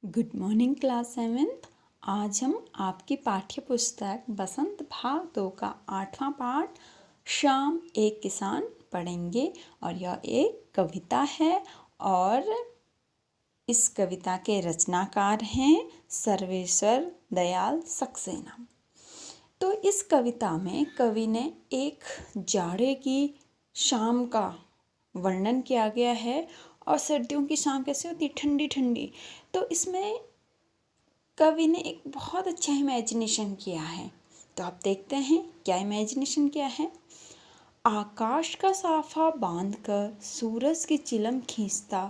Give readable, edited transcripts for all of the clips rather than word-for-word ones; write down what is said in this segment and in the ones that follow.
Good morning class 7th। आज हम आपकी पाठ्य पुस्तक बसंत भाग 2 का 8वां पाठ शाम एक किसान पढ़ेंगे और यह एक कविता है और इस कविता के रचनाकार हैं सर्वेश्वर दयाल सक्सेना। तो इस कविता में कवि ने एक जाड़े की शाम का वर्णन किया गया है और सर्दियों की शाम कैसे होती है, ठंडी ठंडी। तो इसमें कवि ने एक बहुत अच्छा इमेजिनेशन किया है। तो आप देखते हैं क्या इमेजिनेशन किया है। आकाश का साफा बांधकर सूरज की चिलम खींचता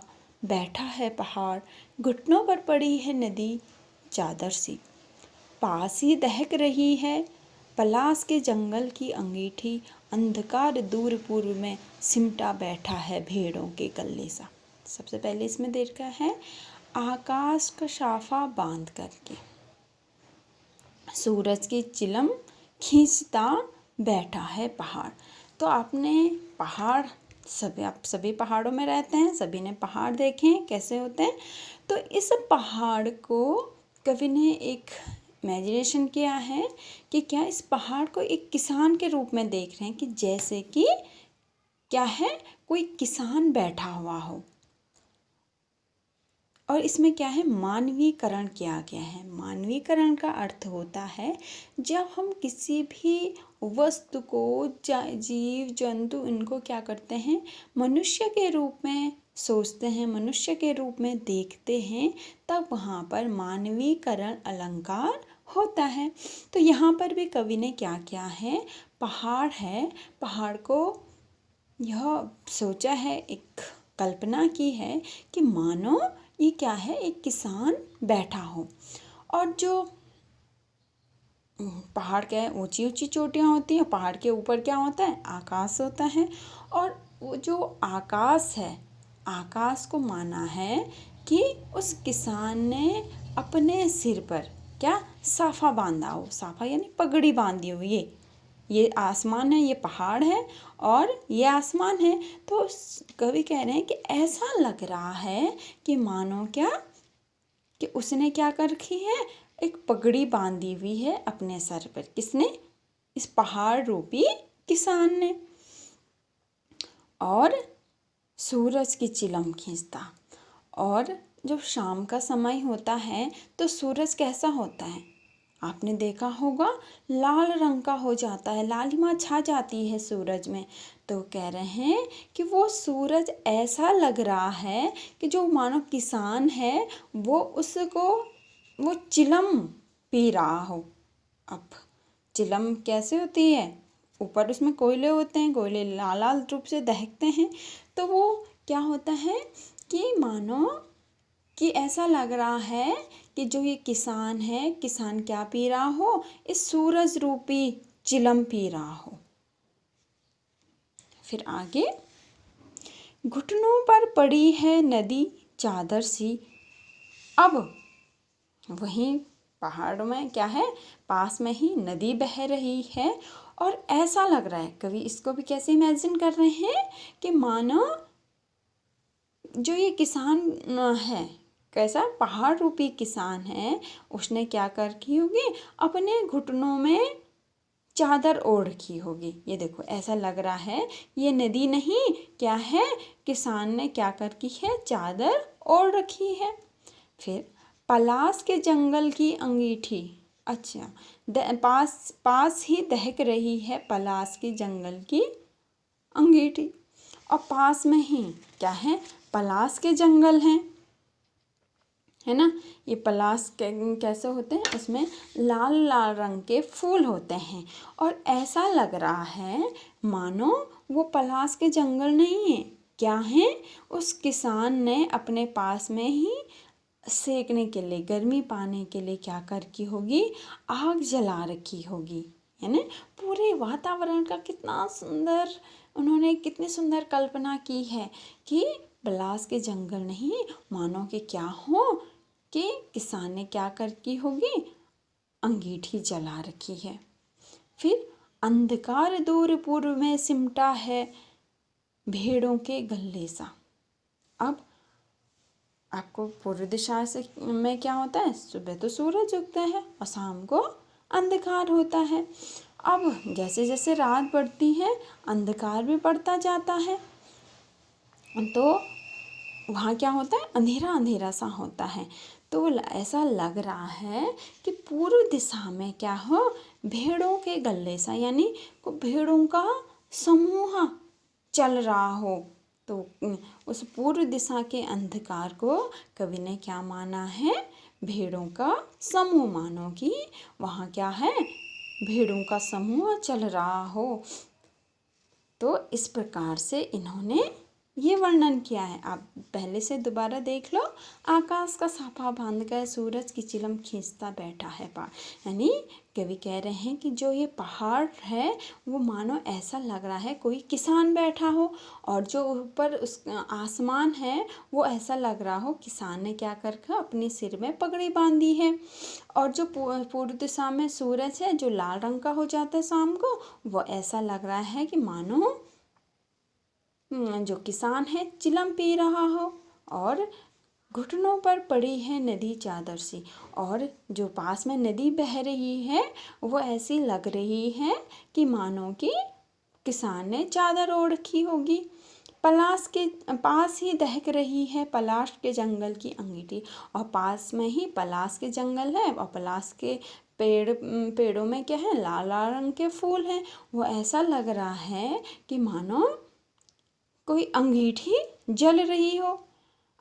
बैठा है पहाड़, घुटनों पर पड़ी है नदी चादर सी, पास ही दहक रही है पलास के जंगल की अंगीठी, अंधकार दूर पूर्व में सिमटा बैठा है भेड़ों के गले सा। सबसे पहले इसमें देखा है आकाश का साफा बांध करके सूरज की चिलम खींचता बैठा है पहाड़। तो आपने पहाड़ आप सभी पहाड़ों में रहते हैं, सभी ने पहाड़ देखे हैं कैसे होते हैं। तो इस पहाड़ को कवि ने एक इमेजिनेशन किया है कि क्या इस पहाड़ को एक किसान के रूप में देख रहे हैं कि जैसे कि क्या है, कोई किसान बैठा हुआ हो। और इसमें क्या है, मानवीकरण किया गया है। मानवीकरण का अर्थ होता है जब हम किसी भी वस्तु को, जीव जंतु, इनको क्या करते हैं, मनुष्य के रूप में सोचते हैं, मनुष्य के रूप में देखते हैं, तब वहाँ पर मानवीकरण अलंकार होता है। तो यहाँ पर भी कवि ने क्या किया है, पहाड़ है, पहाड़ को यह सोचा है, एक कल्पना की है कि मानो ये क्या है, एक किसान बैठा हो। और जो पहाड़ क्या है, ऊंची ऊंची चोटियाँ होती हैं, पहाड़ के ऊपर क्या होता है, आकाश होता है। और वो जो आकाश है, आकाश को माना है कि उस किसान ने अपने सिर पर क्या साफा बांधा हो। साफा यानी पगड़ी बांधी हुई है। ये आसमान है, ये पहाड़ है और ये आसमान है। तो कवि कह रहे हैं कि ऐसा लग रहा है कि मानो क्या, कि उसने क्या कर रखी है, एक पगड़ी बांधी हुई है अपने सर पर। किसने, इस पहाड़ रूपी किसान ने। और सूरज की चिलम खींचता, और जब शाम का समय होता है तो सूरज कैसा होता है, आपने देखा होगा, लाल रंग का हो जाता है, लालिमा छा जाती है सूरज में। तो कह रहे हैं कि वो सूरज ऐसा लग रहा है कि जो मानो किसान है वो उसको, वो चिलम पी रहा हो। अब चिलम कैसे होती है, ऊपर उसमें कोयले होते हैं, कोयले लाल लाल रूप से दहकते हैं। तो वो क्या होता है कि मानो कि ऐसा लग रहा है कि जो ये किसान है, किसान क्या पी रहा हो, इस सूरज रूपी चिलम पी रहा हो। फिर आगे, घुटनों पर पड़ी है नदी चादर सी। अब वहीं पहाड़ में क्या है, पास में ही नदी बह रही है और ऐसा लग रहा है, कवि इसको भी कैसे इमेजिन कर रहे हैं कि मानो जो ये किसान है, कैसा पहाड़ रूपी किसान है, उसने क्या कर रखी होगी, अपने घुटनों में चादर ओढ़ रखी होगी। ये देखो ऐसा लग रहा है ये नदी नहीं, क्या है, किसान ने क्या कर रखी है, चादर ओढ़ रखी है। फिर पलास के जंगल की अंगीठी, अच्छा, पास ही दहक रही है पलास के जंगल की अंगीठी। और पास में ही क्या है, पलास के जंगल हैं, है ना। ये पलास कैसे होते हैं, उसमें लाल लाल रंग के फूल होते हैं। और ऐसा लग रहा है मानो वो पलास के जंगल नहीं है, क्या है, उस किसान ने अपने पास में ही सेकने के लिए, गर्मी पाने के लिए क्या कर की होगी, आग जला रखी होगी, है ना। पूरे वातावरण का कितना सुंदर, उन्होंने कितनी सुंदर कल्पना की है कि पलास के जंगल नहीं, मानो कि क्या हो, कि किसान ने क्या कर की होगी, अंगीठी जला रखी है। फिर अंधकार दूर पूर्व में सिमटा है भेड़ों के गले सा। अब आपको पूर्व दिशा से में क्या होता है, सुबह तो सूरज उगता है और शाम को अंधकार होता है। अब जैसे जैसे रात बढ़ती है अंधकार भी बढ़ता जाता है, तो वहाँ क्या होता है, अंधेरा अंधेरा सा होता है। तो ऐसा लग रहा है कि पूर्व दिशा में क्या हो, भेड़ों के गल्ले सा, यानी को भेड़ों का समूह चल रहा हो। तो उस पूर्व दिशा के अंधकार को कवि ने क्या माना है, भेड़ों का समूह मानो कि वहाँ क्या है, भेड़ों का समूह चल रहा हो। तो इस प्रकार से इन्होंने ये वर्णन किया है। आप पहले से दोबारा देख लो। आकाश का साफा बांध कर सूरज की चिलम खींचता बैठा है पहाड़, यानी कवि कह रहे हैं कि जो ये पहाड़ है वो मानो ऐसा लग रहा है कोई किसान बैठा हो, और जो ऊपर उस आसमान है वो ऐसा लग रहा हो किसान ने क्या कर अपने सिर में पगड़ी बांधी है। और जो पूर्व दिशा में सूरज है जो लाल रंग का हो जाता है शाम को, वो ऐसा लग रहा है कि मानो जो किसान है चिलम पी रहा हो। और घुटनों पर पड़ी है नदी चादर सी, और जो पास में नदी बह रही है वो ऐसी लग रही है कि मानो कि किसान ने चादर ओढ़ रखी होगी। पलाश के पास ही दहक रही है पलाश के जंगल की अंगीठी, और पास में ही पलाश के जंगल है और पलाश के पेड़ों में क्या है, लाल लाल रंग के फूल हैं। वो ऐसा लग रहा है कि मानो कोई अंगीठी जल रही हो।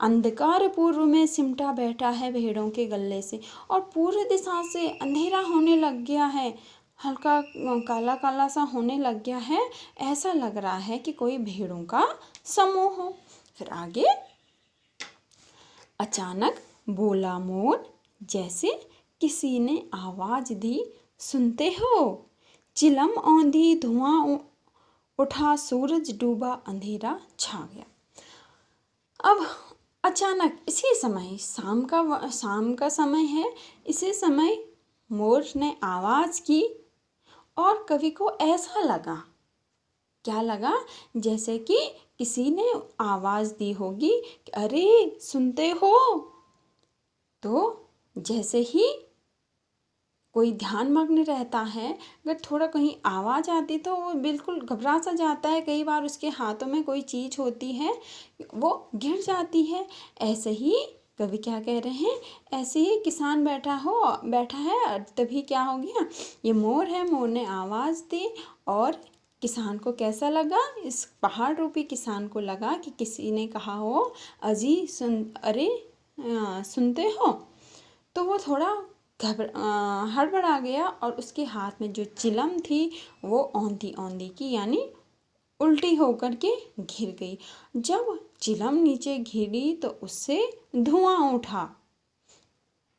अंधकार पूर्व में सिमटा बैठा है भेड़ों के गल्ले से, और पूर्व दिशा से अंधेरा होने लग गया है, हल्का काला काला सा होने लग गया है। ऐसा लग रहा है कि कोई भेड़ों का समूह हो। फिर आगे, अचानक बोला मोर जैसे किसी ने आवाज दी, सुनते हो, चिलम औंधी धुआं उठा, सूरज डूबा, अंधेरा छा गया। अब अचानक इसी समय, शाम का समय है, इसी समय मोर ने आवाज़ की और कवि को ऐसा लगा, क्या लगा, जैसे कि किसी ने आवाज़ दी होगी कि अरे सुनते हो। तो जैसे ही कोई ध्यान मग्न रहता है, अगर थोड़ा कहीं आवाज़ आती तो वो बिल्कुल घबरा सा जाता है। कई बार उसके हाथों में कोई चीज़ होती है वो गिर जाती है। ऐसे ही कवि क्या कह रहे हैं, ऐसे ही किसान बैठा है, तभी क्या हो गया, ये मोर है, मोर ने आवाज़ दी और किसान को कैसा लगा, इस पहाड़ रूपी किसान को लगा कि किसी ने कहा हो, अजी सुनते हो। तो वो थोड़ा हड़बड़ा गया और उसके हाथ में जो चिलम थी वो औंधी औंधी की, यानी उल्टी होकर के गिर गई। जब चिलम नीचे गिरी तो उससे धुआं उठा,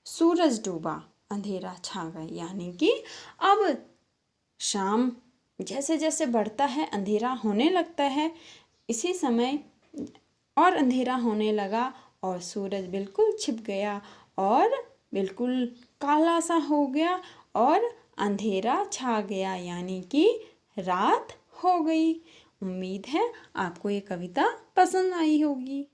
सूरज डूबा, अंधेरा छा गया। यानी कि अब शाम जैसे जैसे बढ़ता है अंधेरा होने लगता है, इसी समय और अंधेरा होने लगा और सूरज बिल्कुल छिप गया और बिल्कुल काला सा हो गया और अंधेरा छा गया, यानी कि रात हो गई। उम्मीद है आपको ये कविता पसंद आई होगी।